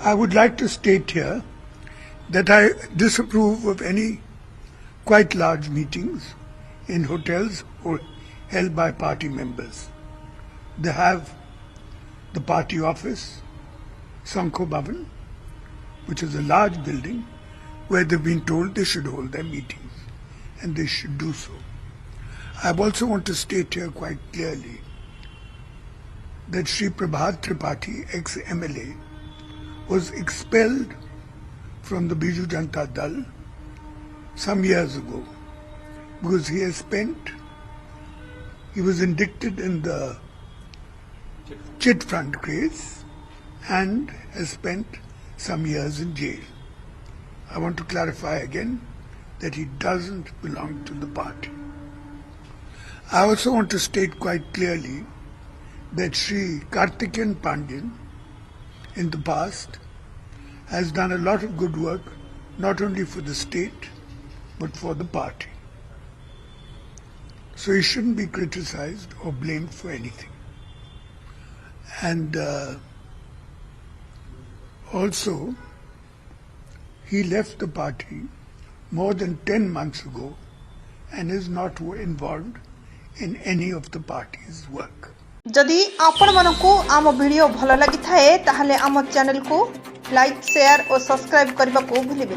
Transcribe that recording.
I would like to state here that I disapprove of any quite large meetings in hotels or held by party members. They have the party office, Sankho Bhavan, which is a large building where they've been told they should hold their meetings, and they should do so. I also want to state here quite clearly that Sri Prabhat Tripathi, ex-MLA, was expelled from the Biju Janata Dal some years ago because he was indicted in the chit fund case and has spent some years in jail. I want to clarify again that he doesn't belong to the party. I also want to state quite clearly that Sri Karthikeyan Pandyan in the past has done a lot of good work, not only for the state but for the party. So he shouldn't be criticized or blamed for anything. And also, he left the party more than 10 months ago and is not involved in any of the party's work. जदि आपण मानकु आम video भल लगी थाए ताहले आम channel को like share और सब्सक्राइब करबा को भूलिबेनी।